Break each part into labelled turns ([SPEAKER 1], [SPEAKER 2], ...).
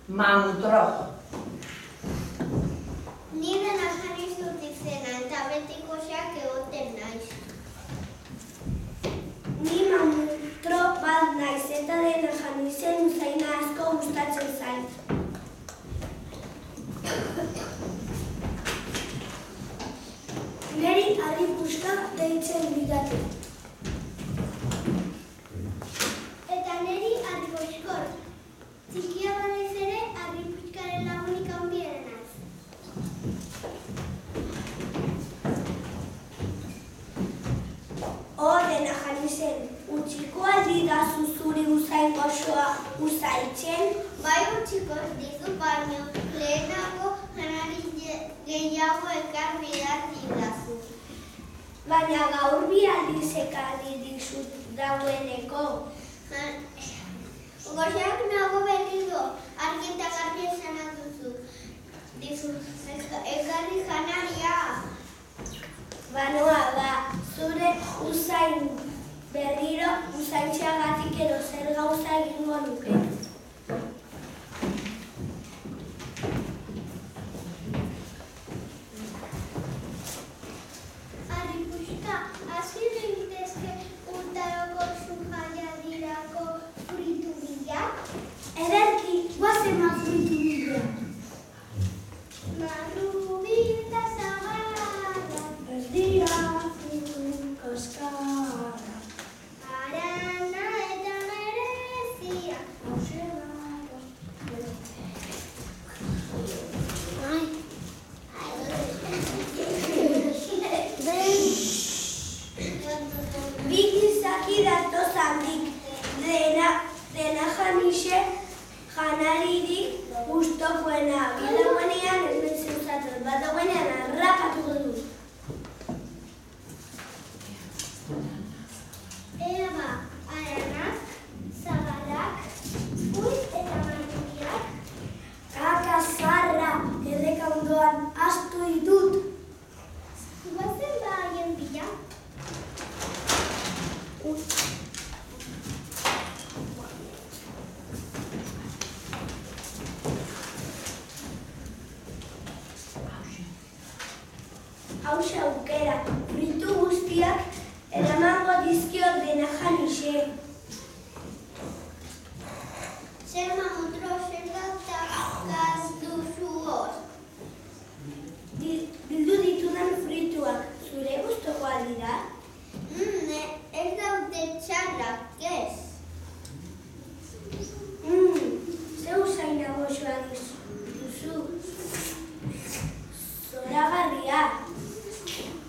[SPEAKER 1] Mamutro.
[SPEAKER 2] Ni dena jarri zutik zena eta betiko xeak egoten naiz.
[SPEAKER 3] Ni mamutro bat naiz eta dena jarri zen usaina asko gustatzen zait. Neri harri-puska deitzen didate.
[SPEAKER 2] Eta neri harri-puskor. Txikia banaiz ere harri-puskaren lagunik handiena naiz.
[SPEAKER 3] Dena jarri zen, utziko aldi da zuzuri usain gozoa usaitzen.
[SPEAKER 2] Bai utziko dizu baino, lehenago janari gehiago ekar behar didazu.
[SPEAKER 3] Baina gaur bi aldiz ekarri dizut dagoeneko.
[SPEAKER 2] Goxeak nago berriro, argi eta garbi esana duzu. Ekarri janaria.
[SPEAKER 3] Banoa ba, zure usain berriro usaintxeagatik edo zer gauza egingo nuke.
[SPEAKER 2] Harri-puska, hasi daitezke urtaroko sujaialdirako fritu bila?
[SPEAKER 3] Ederki, goazen fritu bila.
[SPEAKER 2] Marrubi eta zagarra,
[SPEAKER 3] Ez dira kaskara.
[SPEAKER 2] arana eta merezia.
[SPEAKER 3] Bi gizaki datoz handik, dena janixe janaririk gustokoena. Bidagoenean ez betzen usatzen, bat dagoenean harrapatuko dut.
[SPEAKER 2] Ea ba, aranak, zagarrak, ui eta marrubiak.
[SPEAKER 3] Kaka zarra, erreka ondoan astu ditut.
[SPEAKER 2] Guazen ba haien bila?
[SPEAKER 3] Hauxe aukera, fritu guztiak eramango dizkiot dena janixe.
[SPEAKER 2] Zer mamutro, zer gauzak duzu hor?
[SPEAKER 3] Bildu ditudan frituak, zure gustokoak dira?
[SPEAKER 2] Ez daude txarrak, ez?
[SPEAKER 3] Ze usaina goxoa duzu? Zoragarria.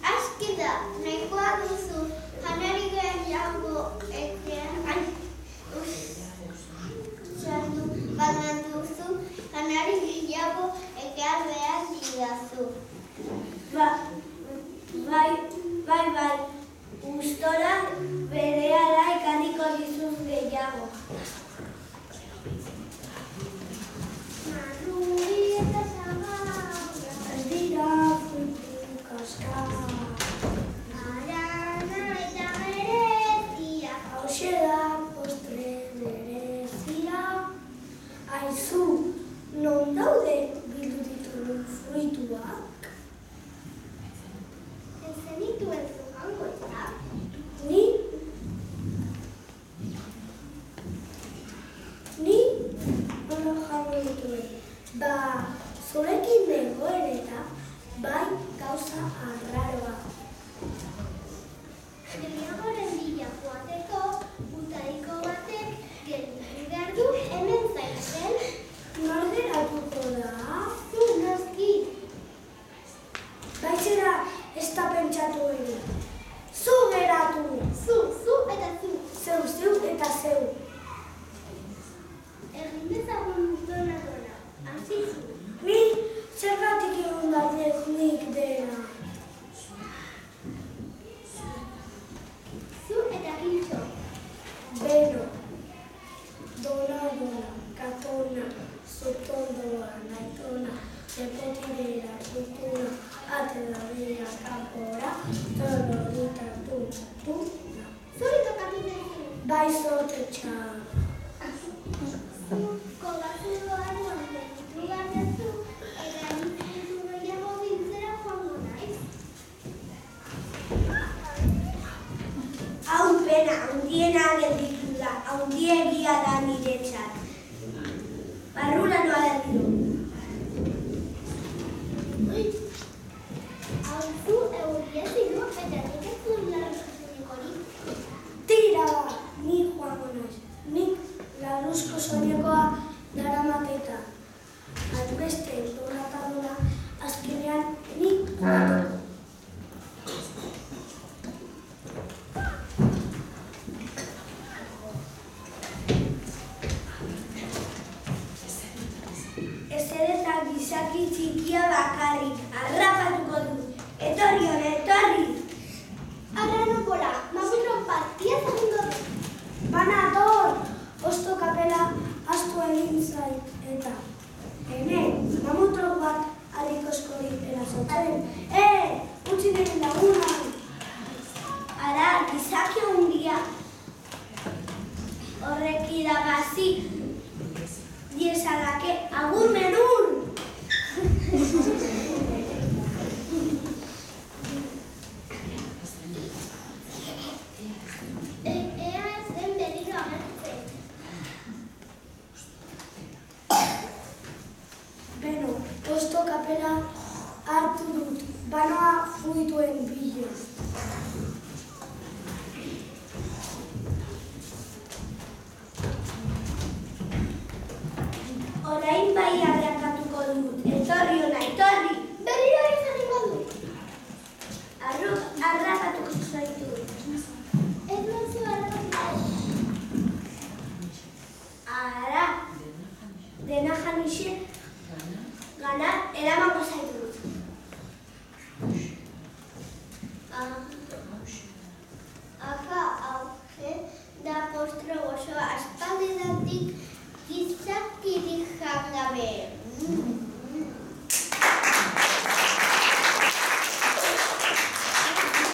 [SPEAKER 2] Aski da, nahikoa duzu, janari gehiago baina duzu, janari gehiago ekar behar didazu.
[SPEAKER 3] Bai, gustora berehala ekarriko dizut gehiago.
[SPEAKER 2] Marrubi eta zagarra,
[SPEAKER 3] Ez dira fritu kaskara.
[SPEAKER 2] arana eta merezia.
[SPEAKER 3] Hauxe da postre berezia. Aizu, non daude bildu dituen fruituak?
[SPEAKER 2] Ez zenituen zugango eta?
[SPEAKER 3] Ni nola jango dituen. Ba, zurekin nengoen eta bai gauza arraroa.
[SPEAKER 2] Gehiagoren bila joateko, utaiko batek gelditu behar du hemen zaitzen.
[SPEAKER 3] Nor geratuko da?
[SPEAKER 2] Zu noski.
[SPEAKER 3] Baitzera ez da pentsatu ere. Zu geratu!
[SPEAKER 2] Zu eta zu.
[SPEAKER 3] Zeu eta zeu.
[SPEAKER 2] Egin dezagun dona. Hasi zu.
[SPEAKER 3] Ni zergatik egun daitek nik dena.
[SPEAKER 2] Zu eta giltxo.
[SPEAKER 3] Beno, dona, katona, zutondoa, naitona, lepotidera, kultura, atera bera, kanpora, tororita, tuna.
[SPEAKER 2] Zuri tokatu zaizu.
[SPEAKER 3] Bai zote txar.
[SPEAKER 2] Kolgatu doan
[SPEAKER 3] ziegia da niretzat. Barrura noa berriro.
[SPEAKER 2] Hauzu euria ziru eta nik ez duen larruzko soineko hori.
[SPEAKER 3] Tira ba, ni joango naiz. Nik larruzko soinekoa daramateta. Albeste lorratadora azkenean nik joateko. Gizaki txikia bakarrik, harrapatuko du. Etorri hona, etorri!
[SPEAKER 2] Arra nokola, mamutro partia zagungo du.
[SPEAKER 3] Bana ator! Osto kapela astu egin zait, eta hemen, mamutro bat adikoskorik erasotzen. Utsi nire laguna! Ara, gizaki hundia. Horrek irabazi diezalake agur menun!
[SPEAKER 2] Ea ez den berriro agertzen.
[SPEAKER 3] Beno, posto kapela hartu dut, banoa fuituen bila. Orain bai harrakatuko dut, etorri hona, etorri!
[SPEAKER 2] Berriro izango du.
[SPEAKER 3] Harrakatuko zaitu.
[SPEAKER 2] Ez duzu harrapatuko.
[SPEAKER 3] Ara, dena janixe gana eramango zaitu.
[SPEAKER 2] Aha, hauxe da postro oso aspaldidatik gizakirik jangabe.